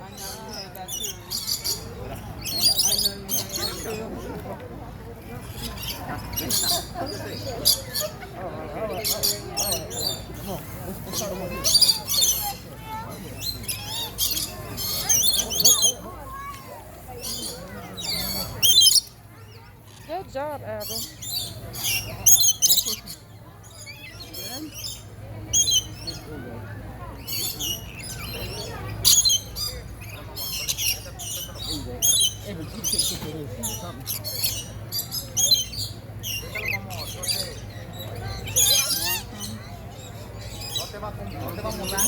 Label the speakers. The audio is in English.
Speaker 1: you had that too. I know you had that too.
Speaker 2: Good job, Abby.
Speaker 1: No te va a comprar.